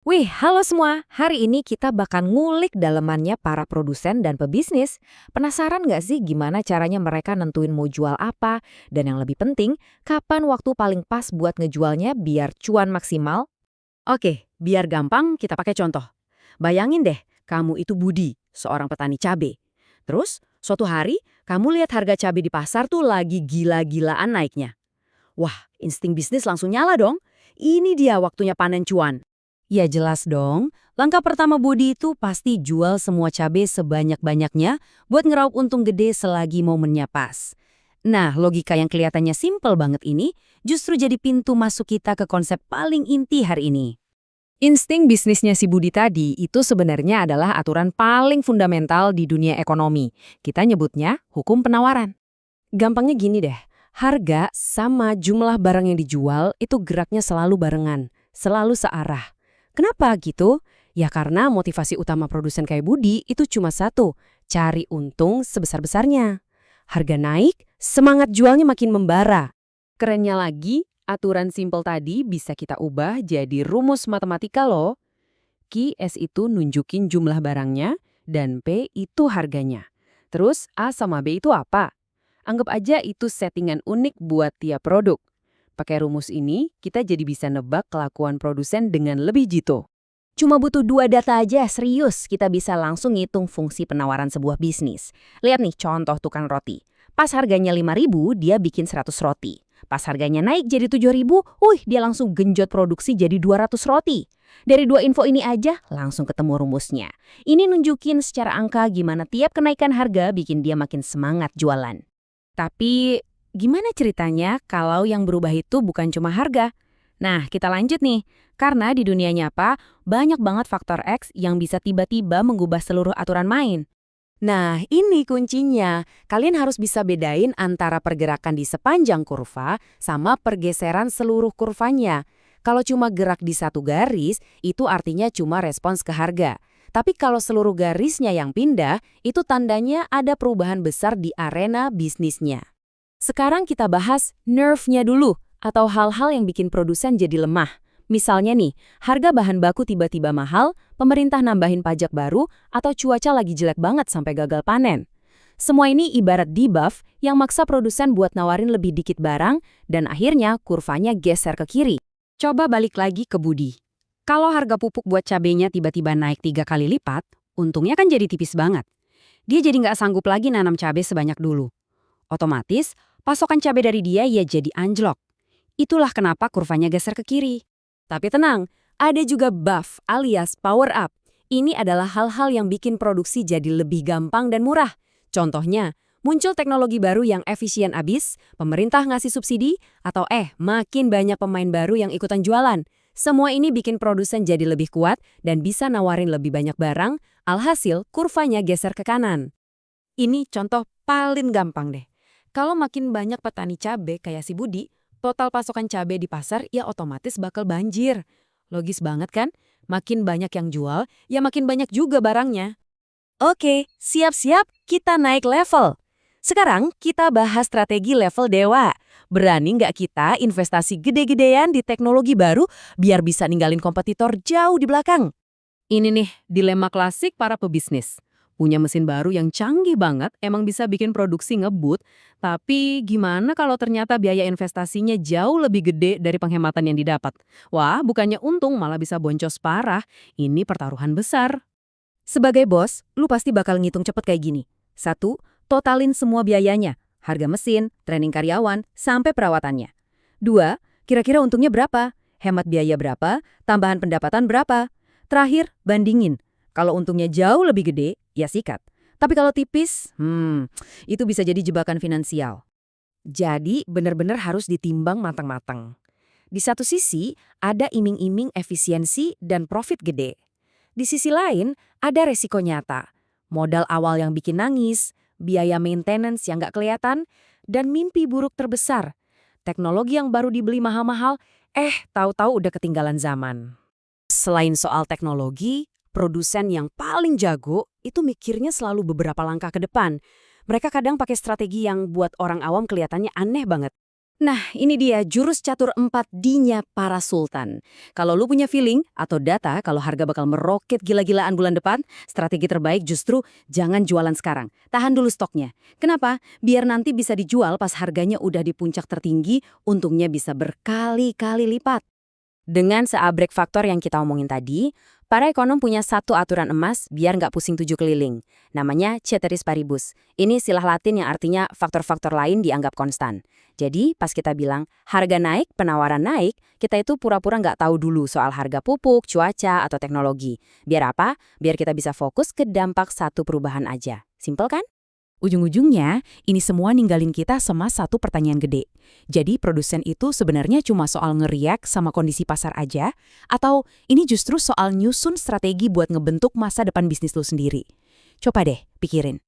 Wih, halo semua. Hari ini kita bakal ngulik dalemannya para produsen dan pebisnis. Penasaran nggak sih gimana caranya mereka nentuin mau jual apa? Dan yang lebih penting, kapan waktu paling pas buat ngejualnya biar cuan maksimal? Oke, biar gampang kita pakai contoh. Bayangin deh, kamu itu Budi, seorang petani cabai. Terus, suatu hari kamu lihat harga cabai di pasar tuh lagi gila-gilaan naiknya. Wah, insting bisnis langsung nyala dong. Ini dia waktunya panen cuan. Ya jelas dong, langkah pertama Budi itu pasti jual semua cabai sebanyak-banyaknya buat ngeraup untung gede selagi momennya pas. Nah, logika yang kelihatannya simpel banget ini justru jadi pintu masuk kita ke konsep paling inti hari ini. Insting bisnisnya si Budi tadi itu sebenarnya adalah aturan paling fundamental di dunia ekonomi. Kita nyebutnya hukum penawaran. Gampangnya gini deh, harga sama jumlah barang yang dijual itu geraknya selalu barengan, selalu searah. Kenapa gitu? Ya karena motivasi utama produsen kayak Budi itu cuma satu, cari untung sebesar-besarnya. Harga naik, semangat jualnya makin membara. Kerennya lagi, aturan simpel tadi bisa kita ubah jadi rumus matematika loh. QS itu nunjukin jumlah barangnya, dan P itu harganya. Terus A sama B itu apa? Anggap aja itu settingan unik buat tiap produk. Pakai rumus ini, kita jadi bisa nebak kelakuan produsen dengan lebih jitu. Cuma butuh 2 data aja, serius. Kita bisa langsung ngitung fungsi penawaran sebuah bisnis. Lihat nih contoh tukang roti. Pas harganya 5.000, dia bikin 100 roti. Pas harganya naik jadi 7.000, dia langsung genjot produksi jadi 200 roti. Dari 2 info ini aja, langsung ketemu rumusnya. Ini nunjukin secara angka gimana tiap kenaikan harga bikin dia makin semangat jualan. Tapi, gimana ceritanya kalau yang berubah itu bukan cuma harga? Nah, kita lanjut nih. Karena di dunia nyata, banyak banget faktor X yang bisa tiba-tiba mengubah seluruh aturan main. Nah, ini kuncinya. Kalian harus bisa bedain antara pergerakan di sepanjang kurva sama pergeseran seluruh kurvanya. Kalau cuma gerak di satu garis, itu artinya cuma respons ke harga. Tapi kalau seluruh garisnya yang pindah, itu tandanya ada perubahan besar di arena bisnisnya. Sekarang kita bahas nerve-nya dulu, atau hal-hal yang bikin produsen jadi lemah. Misalnya nih, harga bahan baku tiba-tiba mahal, pemerintah nambahin pajak baru, atau cuaca lagi jelek banget sampai gagal panen. Semua ini ibarat debuff yang maksa produsen buat nawarin lebih dikit barang, dan akhirnya kurvanya geser ke kiri. Coba balik lagi ke Budi. Kalau harga pupuk buat cabenya tiba-tiba naik 3 kali lipat, untungnya kan jadi tipis banget. Dia jadi nggak sanggup lagi nanam cabai sebanyak dulu. Otomatis, pasokan cabai dari dia ya jadi anjlok. Itulah kenapa kurvanya geser ke kiri. Tapi tenang, ada juga buff alias power up. Ini adalah hal-hal yang bikin produksi jadi lebih gampang dan murah. Contohnya, muncul teknologi baru yang efisien abis, pemerintah ngasih subsidi, atau makin banyak pemain baru yang ikutan jualan. Semua ini bikin produsen jadi lebih kuat dan bisa nawarin lebih banyak barang, alhasil kurvanya geser ke kanan. Ini contoh paling gampang deh. Kalau makin banyak petani cabai kayak si Budi, total pasokan cabai di pasar ya otomatis bakal banjir. Logis banget kan? Makin banyak yang jual, ya makin banyak juga barangnya. Oke, siap-siap kita naik level. Sekarang kita bahas strategi level dewa. Berani nggak kita investasi gede-gedean di teknologi baru biar bisa ninggalin kompetitor jauh di belakang? Ini nih dilema klasik para pebisnis. Punya mesin baru yang canggih banget emang bisa bikin produksi ngebut, tapi gimana kalau ternyata biaya investasinya jauh lebih gede dari penghematan yang didapat? Wah, bukannya untung malah bisa boncos parah. Ini pertaruhan besar. Sebagai bos, lu pasti bakal ngitung cepet kayak gini. 1, totalin semua biayanya. Harga mesin, training karyawan, sampai perawatannya. 2, kira-kira untungnya berapa? Hemat biaya berapa? Tambahan pendapatan berapa? Terakhir, bandingin. Kalau untungnya jauh lebih gede, ya sikat. Tapi kalau tipis, itu bisa jadi jebakan finansial. Jadi benar-benar harus ditimbang matang-matang. Di satu sisi, ada iming-iming efisiensi dan profit gede. Di sisi lain, ada resiko nyata. Modal awal yang bikin nangis, biaya maintenance yang nggak kelihatan, dan mimpi buruk terbesar. Teknologi yang baru dibeli mahal-mahal, tahu-tahu udah ketinggalan zaman. Selain soal teknologi, produsen yang paling jago itu mikirnya selalu beberapa langkah ke depan. Mereka kadang pakai strategi yang buat orang awam kelihatannya aneh banget. Nah, ini dia jurus catur 4D-nya para sultan. Kalau lu punya feeling atau data kalau harga bakal meroket gila-gilaan bulan depan, strategi terbaik justru jangan jualan sekarang. Tahan dulu stoknya. Kenapa? Biar nanti bisa dijual pas harganya udah di puncak tertinggi, untungnya bisa berkali-kali lipat. Dengan seabrek faktor yang kita omongin tadi, para ekonom punya satu aturan emas biar nggak pusing tujuh keliling. Namanya ceteris paribus. Ini istilah Latin yang artinya faktor-faktor lain dianggap konstan. Jadi, pas kita bilang harga naik, penawaran naik, kita itu pura-pura nggak tahu dulu soal harga pupuk, cuaca, atau teknologi. Biar apa? Biar kita bisa fokus ke dampak satu perubahan aja. Simpel kan? Ujung-ujungnya, ini semua ninggalin kita sama satu pertanyaan gede. Jadi produsen itu sebenarnya cuma soal ngeriak sama kondisi pasar aja, atau ini justru soal nyusun strategi buat ngebentuk masa depan bisnis lu sendiri? Coba deh pikirin.